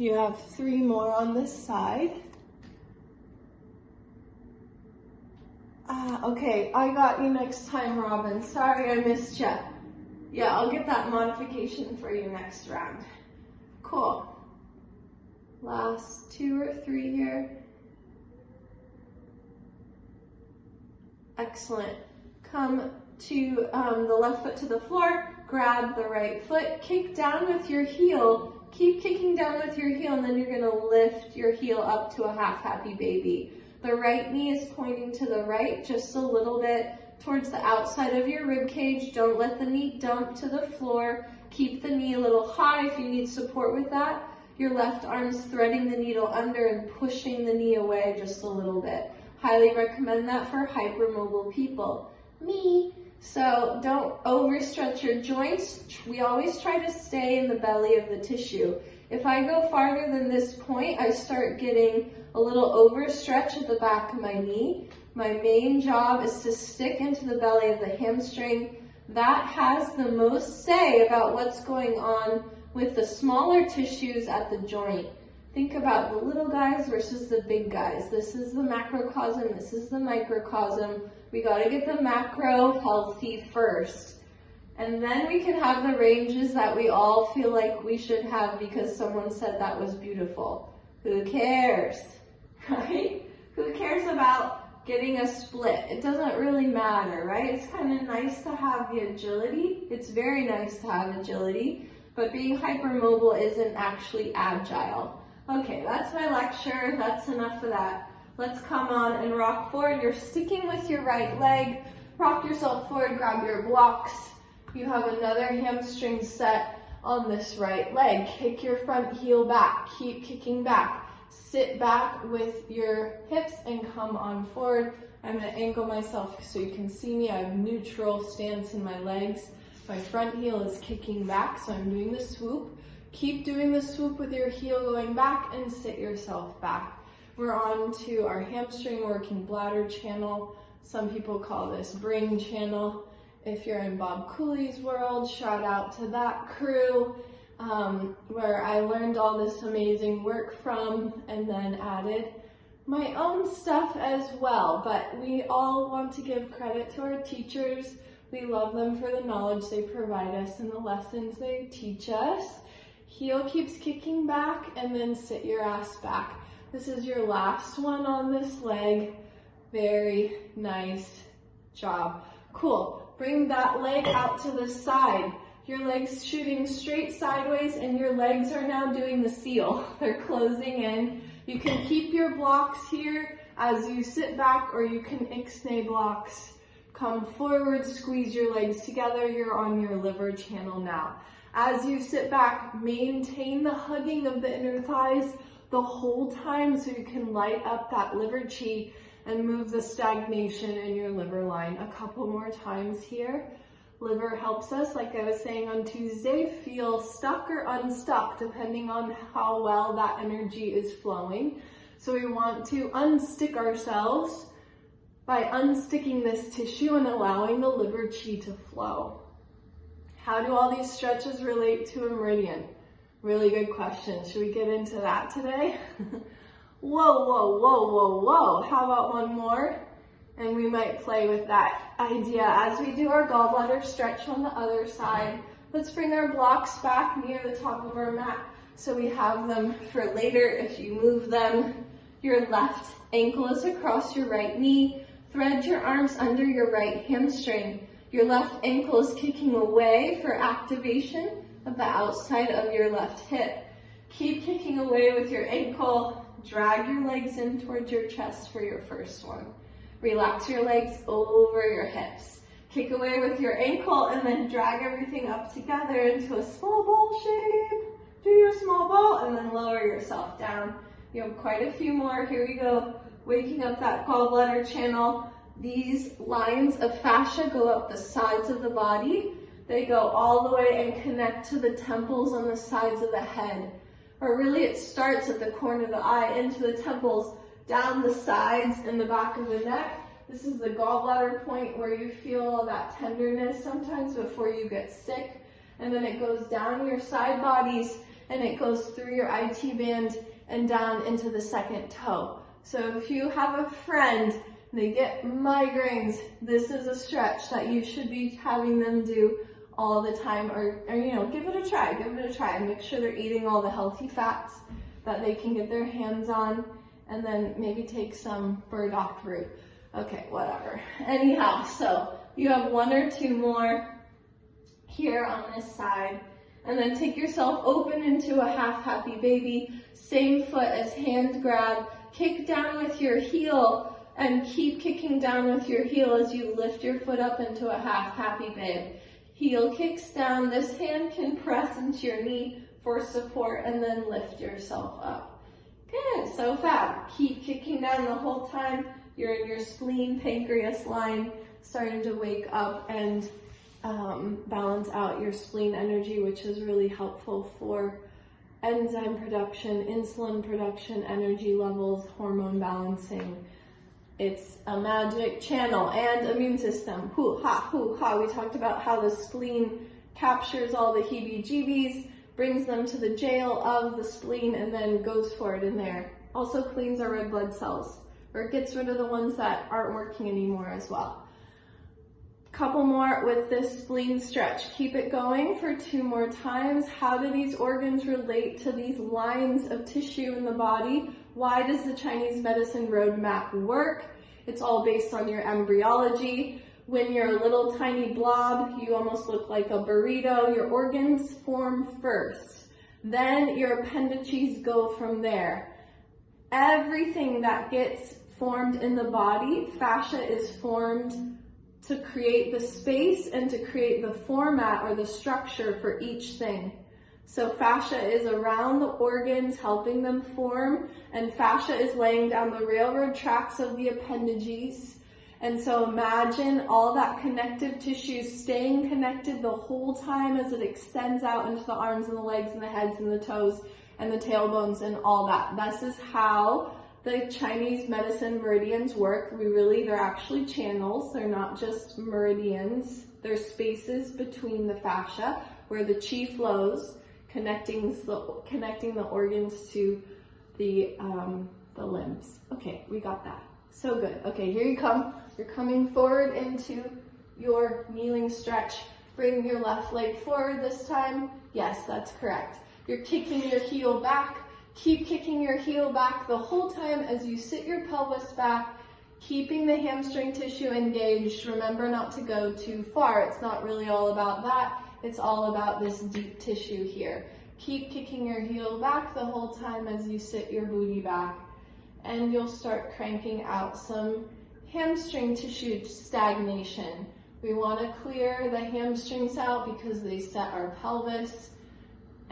You have 3 more on this side. Okay, I got you next time, Robin. Sorry I missed you. Yeah, I'll get that modification for you next round. Cool. Last 2 or 3 here. Excellent. Come to the left foot to the floor, grab the right foot, kick down with your heel. Keep kicking down with your heel, and then you're gonna lift your heel up to a half happy baby. The right knee is pointing to the right, just a little bit towards the outside of your rib cage. Don't let the knee dump to the floor. Keep the knee a little high if you need support with that. Your left arm's threading the needle under and pushing the knee away just a little bit. Highly recommend that for hypermobile people. Me. So don't overstretch your joints. We always try to stay in the belly of the tissue. If I go farther than this point, I start getting a little overstretch at the back of my knee. My main job is to stick into the belly of the hamstring. That has the most say about what's going on with the smaller tissues at the joint. Think about the little guys versus the big guys. This is the macrocosm, this is the microcosm. We gotta get the macro healthy first. And then we can have the ranges that we all feel like we should have because someone said that was beautiful. Who cares, right? Who cares about getting a split? It doesn't really matter, right? It's kind of nice to have the agility. It's very nice to have agility, but being hypermobile isn't actually agile. Okay, that's my lecture. That's enough of that. Let's come on and rock forward. You're sticking with your right leg. Rock yourself forward, grab your blocks. You have another hamstring set on this right leg. Kick your front heel back. Keep kicking back. Sit back with your hips and come on forward. I'm going to angle myself so you can see me. I have neutral stance in my legs. My front heel is kicking back, so I'm doing the swoop. Keep doing the swoop with your heel going back and sit yourself back. We're on to our hamstring working bladder channel. Some people call this brain channel. If you're in Bob Cooley's world, shout out to that crew, where I learned all this amazing work from and then added my own stuff as well. But we all want to give credit to our teachers. We love them for the knowledge they provide us and the lessons they teach us. Heel keeps kicking back and then sit your ass back. This is your last one on this leg. Very nice job. Cool. Bring that leg out to the side. Your leg's shooting straight sideways and your legs are now doing the seal. They're closing in. You can keep your blocks here as you sit back, or you can ixnay blocks. Come forward, squeeze your legs together. You're on your liver channel now. As you sit back, maintain the hugging of the inner thighs the whole time so you can light up that liver chi and move the stagnation in your liver line. A couple more times here. Liver helps us, like I was saying on Tuesday, feel stuck or unstuck depending on how well that energy is flowing. So we want to unstick ourselves by unsticking this tissue and allowing the liver chi to flow. How do all these stretches relate to a meridian? Really good question. Should we get into that today? Whoa, whoa, whoa, whoa, whoa. How about one more? And we might play with that idea as we do our gallbladder stretch on the other side. Let's bring our blocks back near the top of our mat so we have them for later. If you move them, your left ankle is across your right knee. Thread your arms under your right hamstring. Your left ankle is kicking away for activation of the outside of your left hip. Keep kicking away with your ankle. Drag your legs in towards your chest for your first one. Relax your legs over your hips. Kick away with your ankle and then drag everything up together into a small ball shape. Do your small ball and then lower yourself down. You have quite a few more. Here we go. Waking up that gallbladder channel. These lines of fascia go up the sides of the body. They go all the way and connect to the temples on the sides of the head. Or really it starts at the corner of the eye into the temples, down the sides and the back of the neck. This is the gallbladder point where you feel all that tenderness sometimes before you get sick. And then it goes down your side bodies and it goes through your IT band and down into the second toe. So if you have a friend, they get migraines, this is a stretch that you should be having them do all the time, or you know, give it a try, make sure they're eating all the healthy fats that they can get their hands on, and then maybe take some burdock root. Okay, whatever. Anyhow, so you have 1 or 2 more here on this side, and then take yourself open into a half happy baby, same foot as hand grab, kick down with your heel, and keep kicking down with your heel as you lift your foot up into a half happy babe. Heel kicks down, this hand can press into your knee for support, and then lift yourself up. Good, so fab. Keep kicking down the whole time. You're in your spleen pancreas line, starting to wake up and balance out your spleen energy, which is really helpful for enzyme production, insulin production, energy levels, hormone balancing. It's a magic channel. And immune system. Hoo-ha, hoo-ha. We talked about how the spleen captures all the heebie-jeebies, brings them to the jail of the spleen, and then goes for it in there. Also cleans our red blood cells, or gets rid of the ones that aren't working anymore as well. Couple more with this spleen stretch. Keep it going for 2 more times. How do these organs relate to these lines of tissue in the body? Why does the Chinese medicine roadmap work? It's all based on your embryology. When you're a little tiny blob, you almost look like a burrito. Your organs form first. Then your appendages go from there. Everything that gets formed in the body, fascia is formed to create the space and to create the format or the structure for each thing. So fascia is around the organs, helping them form, and fascia is laying down the railroad tracks of the appendages. And so imagine all that connective tissue staying connected the whole time as it extends out into the arms and the legs and the heads and the toes and the tailbones and all that. This is how the Chinese medicine meridians work. They're actually channels. They're not just meridians. They're spaces between the fascia where the qi flows, connecting the organs to the limbs. Okay, we got that. So good. Okay, here you come. You're coming forward into your kneeling stretch. Bring your left leg forward this time. Yes, that's correct. You're kicking your heel back. Keep kicking your heel back the whole time as you sit your pelvis back, keeping the hamstring tissue engaged. Remember not to go too far. It's not really all about that. It's all about this deep tissue here. Keep kicking your heel back the whole time as you sit your booty back. And you'll start cranking out some hamstring tissue stagnation. We want to clear the hamstrings out because they set our pelvis.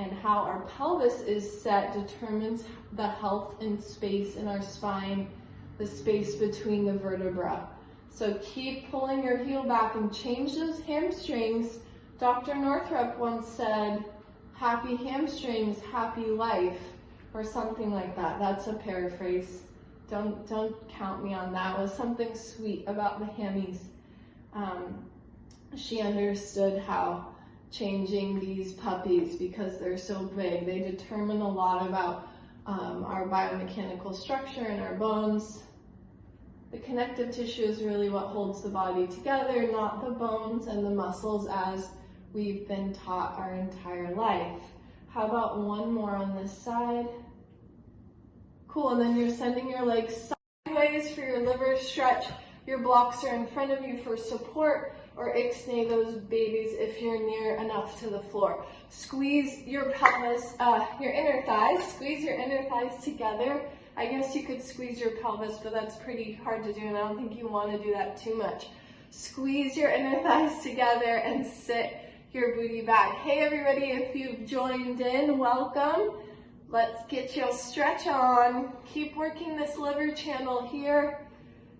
And how our pelvis is set determines the health and space in our spine, the space between the vertebra. So keep pulling your heel back and change those hamstrings. Dr. Northrup once said, happy hamstrings, happy life, or something like that. That's a paraphrase. Don't count me on that. It was something sweet about the hammies. She understood how changing these puppies, because they're so big, they determine a lot about our biomechanical structure and our bones. The connective tissue is really what holds the body together, not the bones and the muscles as we've been taught our entire life. How about 1 more on this side? Cool, and then you're sending your legs sideways for your liver stretch. Your blocks are in front of you for support, or ixnay those babies if you're near enough to the floor. Squeeze your pelvis, your inner thighs, squeeze your inner thighs together. I guess you could squeeze your pelvis, but that's pretty hard to do, and I don't think you want to do that too much. Squeeze your inner thighs together and sit your booty back. Hey everybody, if you've joined in, welcome. Let's get your stretch on. Keep working this liver channel here.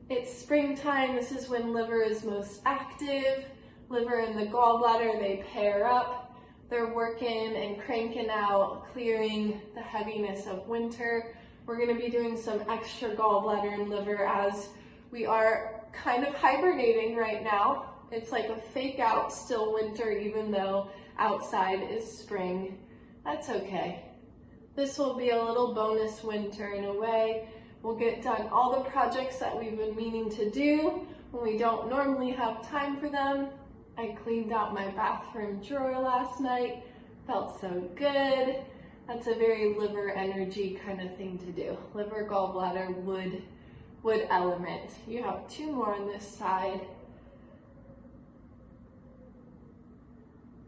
It's springtime. This is when liver is most active. Liver and the gallbladder, they pair up. They're working and cranking out, clearing the heaviness of winter. We're going to be doing some extra gallbladder and liver as we are kind of hibernating right now. It's like a fake out still winter, even though outside is spring. That's okay. This will be a little bonus winter in a way. We'll get done all the projects that we've been meaning to do when we don't normally have time for them. I cleaned out my bathroom drawer last night. Felt so good. That's a very liver energy kind of thing to do. Liver, gallbladder, wood element. You have 2 more on this side.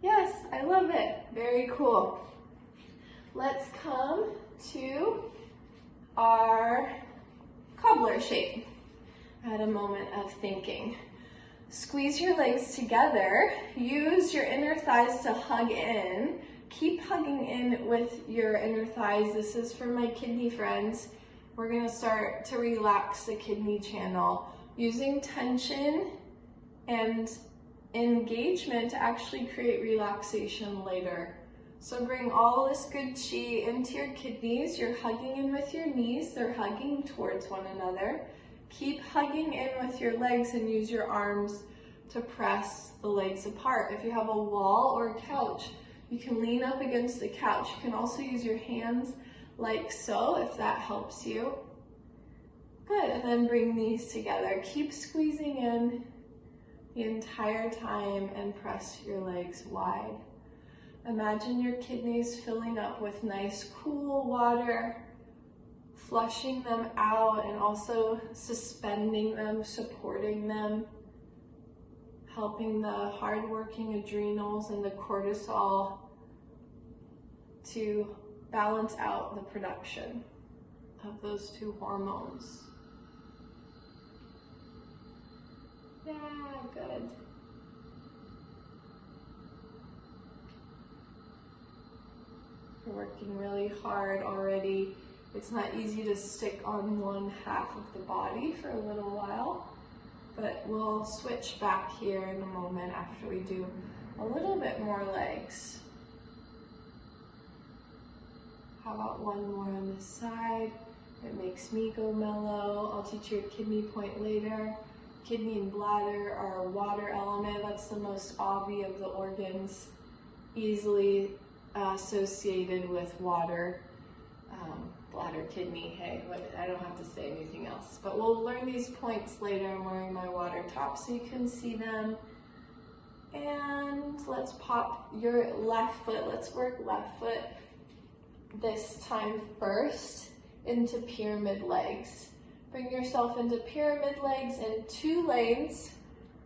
Yes, I love it. Very cool. Let's come to our cobbler shape. I had a moment of thinking. Squeeze your legs together. Use your inner thighs to hug in. Keep hugging in with your inner thighs. This is for my kidney friends. We're going to start to relax the kidney channel using tension and engagement to actually create relaxation later. So bring all this good chi into your kidneys. You're hugging in with your knees. They're hugging towards one another. Keep hugging in with your legs and use your arms to press the legs apart. If you have a wall or a couch, you can lean up against the couch. You can also use your hands like so if that helps you. Good, and then bring these together. Keep squeezing in the entire time and press your legs wide. Imagine your kidneys filling up with nice cool water, flushing them out and also suspending them, supporting them, helping the hard-working adrenals and the cortisol to balance out the production of those 2 hormones. Yeah, good. You're working really hard already. It's not easy to stick on one half of the body for a little while, but we'll switch back here in a moment after we do a little bit more legs. How about one more on this side? It makes me go mellow. I'll teach you a kidney point later. Kidney and bladder are a water element. That's the most obvious of the organs, easily associated with water. Bladder, kidney, hey, I don't have to say anything else. But we'll learn these points later. I'm wearing my water top so you can see them. And let's pop your left foot. Let's work left foot this time first into pyramid legs. Bring yourself into pyramid legs in 2 lanes.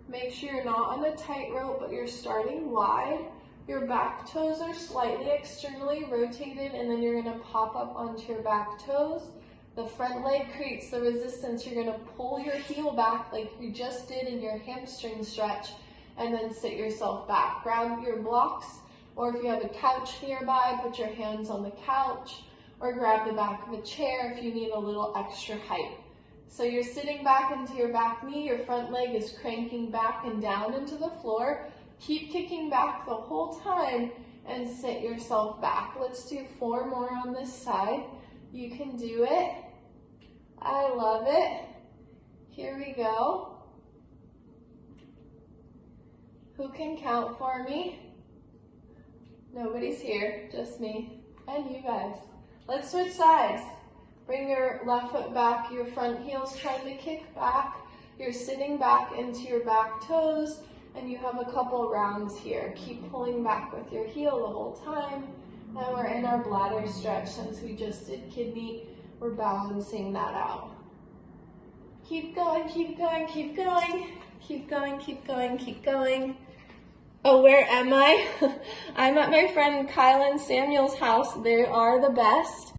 Make sure you're not on a tightrope, but you're starting wide. Your back toes are slightly externally rotated, and then you're going to pop up onto your back toes. The front leg creates the resistance. You're going to pull your heel back like you just did in your hamstring stretch, and then sit yourself back. Grab your blocks, or if you have a couch nearby, put your hands on the couch, or grab the back of a chair if you need a little extra height. So you're sitting back into your back knee, your front leg is cranking back and down into the floor. Keep kicking back the whole time and sit yourself back. Let's do 4 more on this side. You can do it. I love it. Here we go. Who can count for me? Nobody's here, just me and you guys. Let's switch sides. Bring your left foot back, your front heel's trying to kick back. You're sitting back into your back toes, and you have a couple rounds here. Keep pulling back with your heel the whole time. And we're in our bladder stretch. Since we just did kidney, we're balancing that out. Keep going, keep going, keep going. Keep going, keep going, keep going. Oh, where am I? I'm at my friend Kyle and Samuel's house. They are the best.